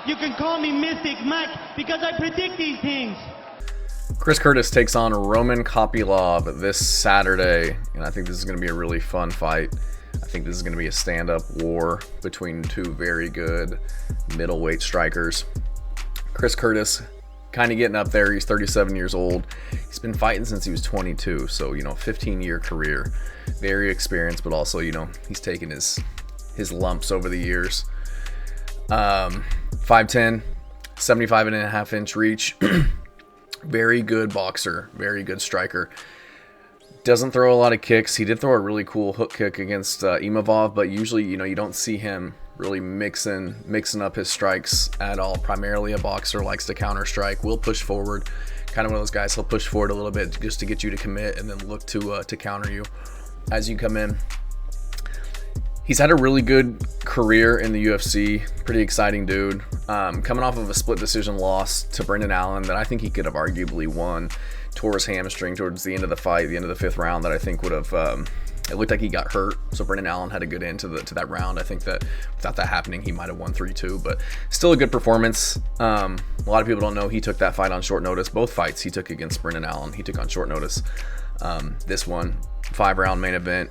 You can call me Mystic Mike because I predict these things. Chris Curtis takes on Roman Kopylov this Saturday, and I think this is going to be a really fun fight. I think this is going to be a stand-up war between two very good middleweight strikers. Chris Curtis kind of getting up there. He's 37 years old. He's been fighting since he was 22, so 15-year career. Very experienced, but also he's taken his lumps over the years. 5'10", 75.5-inch reach. Very good boxer, very good striker. Doesn't throw a lot of kicks. He did throw a really cool hook kick against Imavov, but usually, you don't see him really mixing up his strikes at all. Primarily a boxer, likes to counter strike, will push forward. Kind of one of those guys, he'll push forward a little bit just to get you to commit and then look to counter you as you come in. He's had a really good career in the UFC. Pretty exciting dude. Coming off of a split decision loss to Brendan Allen that I think he could have arguably won. Tore his hamstring towards the end of the fight, the end of the 5th round, that I think would have... it looked like he got hurt, so Brendan Allen had a good end to that round. I think that without that happening, he might have won 3-2, but still a good performance. A lot of people don't know he took that fight on short notice. Both fights he took against Brendan Allen, he took on short notice. This one, 5-round main event,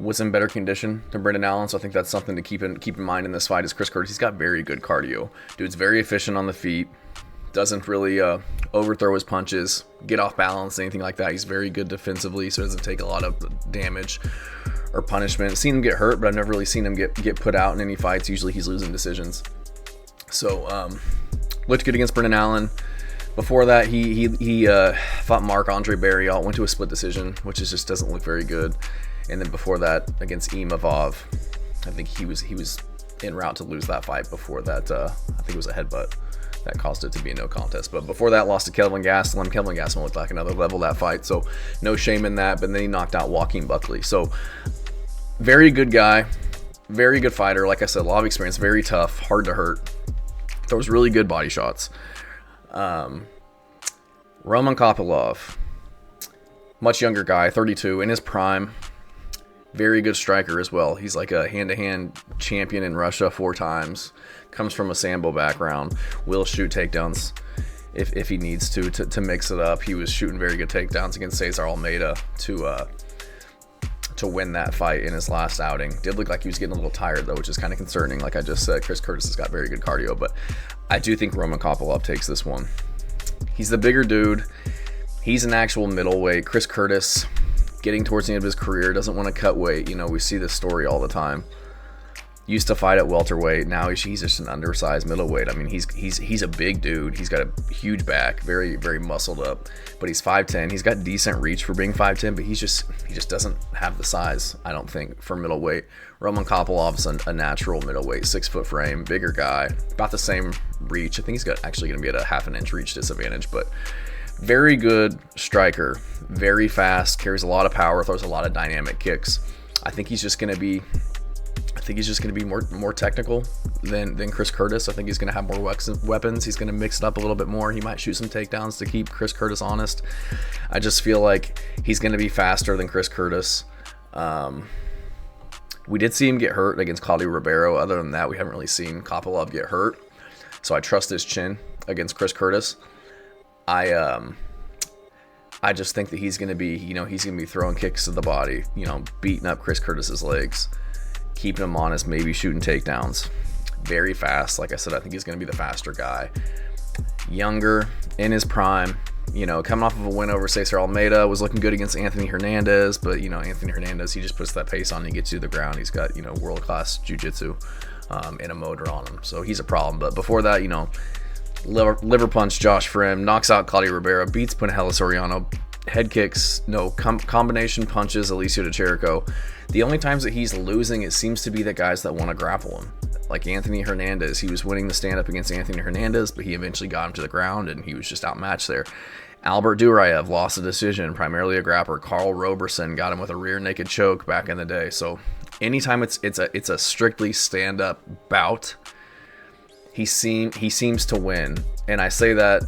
was in better condition than Brendan Allen, so I think that's something to keep in mind in this fight. Is Chris Curtis? He's got very good cardio. Dude's very efficient on the feet. Doesn't really overthrow his punches, get off balance, anything like that. He's very good defensively, so doesn't take a lot of damage or punishment. Seen him get hurt, but I've never really seen him get put out in any fights. Usually he's losing decisions. So looked good against Brendan Allen. Before that, he fought Marc-Andre Barriault, went to a split decision, which just doesn't look very good. And then before that, against Imavov, I think he was en route to lose that fight. Before that, I think it was a headbutt that caused it to be a no contest. But before that, lost to Kelvin Gastelum. Kelvin Gastelum looked like another level that fight, so no shame in that. But then he knocked out Joaquin Buckley. So very good guy, very good fighter. Like I said, a lot of experience, very tough, hard to hurt. Throws really good body shots. Roman Kopylov, much younger guy, 32, in his prime. Very good striker as well. He's like a hand-to-hand champion in Russia 4 times. Comes from a Sambo background. Will shoot takedowns if he needs to mix it up. He was shooting very good takedowns against Cesar Almeida to win that fight in his last outing. Did look like he was getting a little tired though, which is kind of concerning. Like I just said, Chris Curtis has got very good cardio, but I do think Roman Kopylov takes this one. He's the bigger dude. He's an actual middleweight. Chris Curtis, getting towards the end of his career, doesn't want to cut weight. We see this story all the time. Used to fight at welterweight. Now he's just an undersized middleweight. I mean, he's a big dude. He's got a huge back, very, very muscled up. But he's 5'10". He's got decent reach for being 5'10", but he just doesn't have the size, I don't think, for middleweight. Roman Kopylov's a natural middleweight, 6-foot frame, bigger guy, about the same reach. I think he's actually going to be at a half an inch reach disadvantage, but very good striker, very fast, carries a lot of power, throws a lot of dynamic kicks. I think he's just going to be more technical than Chris Curtis. I think he's going to have more weapons. He's going to mix it up a little bit more. He might shoot some takedowns to keep Chris Curtis honest. I just feel like he's going to be faster than Chris Curtis. We did see him get hurt against Claudio Ribeiro. Other than that, we haven't really seen Kopylov get hurt. So I trust his chin against Chris Curtis. I just think that he's going to be, he's going to be throwing kicks to the body, beating up Chris Curtis's legs, keeping him honest, maybe shooting takedowns. Very fast. Like I said, I think he's going to be the faster guy. Younger, in his prime, coming off of a win over Cesar Almeida, was looking good against Anthony Hernandez, but, Anthony Hernandez, he just puts that pace on and gets you to the ground. He's got, world-class jiu-jitsu and a motor on him, so he's a problem. But before that, liver punch Josh Frim, knocks out Claudio Ribeiro, beats Punahele Soriano, head kicks, combination punches Alicio de Chirico. The only times that he's losing, it seems to be the guys that want to grapple him. Like Anthony Hernandez, he was winning the stand-up against Anthony Hernandez, but he eventually got him to the ground, and he was just outmatched there. Albert Duraev lost a decision, primarily a grappler. Carl Roberson got him with a rear naked choke back in the day. So anytime it's a strictly stand-up bout, he seems to win. And I say that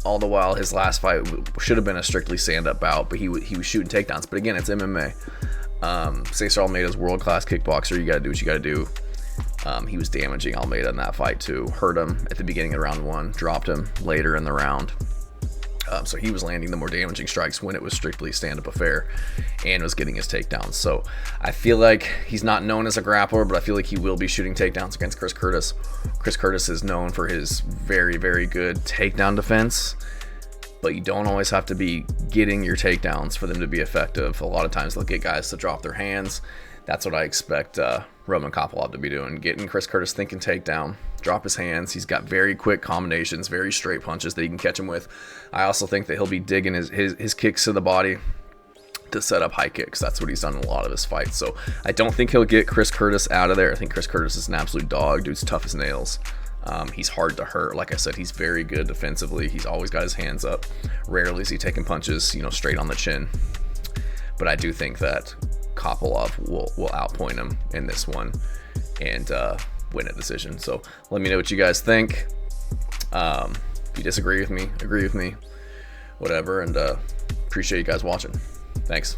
all the while his last fight should have been a strictly stand-up bout, but he was shooting takedowns. But again, it's MMA. Cesar Almeida's world-class kickboxer. You got to do what you got to do. He was damaging Almeida in that fight too. Hurt him at the beginning of round 1, dropped him later in the round. So he was landing the more damaging strikes when it was strictly stand-up affair, and was getting his takedowns. So I feel like he's not known as a grappler, but I feel like he will be shooting takedowns against Chris Curtis. Chris Curtis is known for his very, very good takedown defense, but you don't always have to be getting your takedowns for them to be effective. A lot of times they'll get guys to drop their hands. That's what I expect Roman Kopylov to be doing, getting Chris Curtis thinking takedown, drop his hands. He's got very quick combinations, very straight punches that he can catch him with. I also think that he'll be digging his kicks to the body to set up high kicks. That's what he's done in a lot of his fights. So I don't think he'll get Chris Curtis out of there. I think Chris Curtis is an absolute dog. Dude's tough as nails. He's hard to hurt. Like I said, he's very good defensively. He's always got his hands up. Rarely is he taking punches, straight on the chin. But I do think that Kopylov will outpoint him in this one and win a decision. So let me know what you guys think. If you disagree with me, agree with me, whatever, and appreciate you guys watching. Thanks.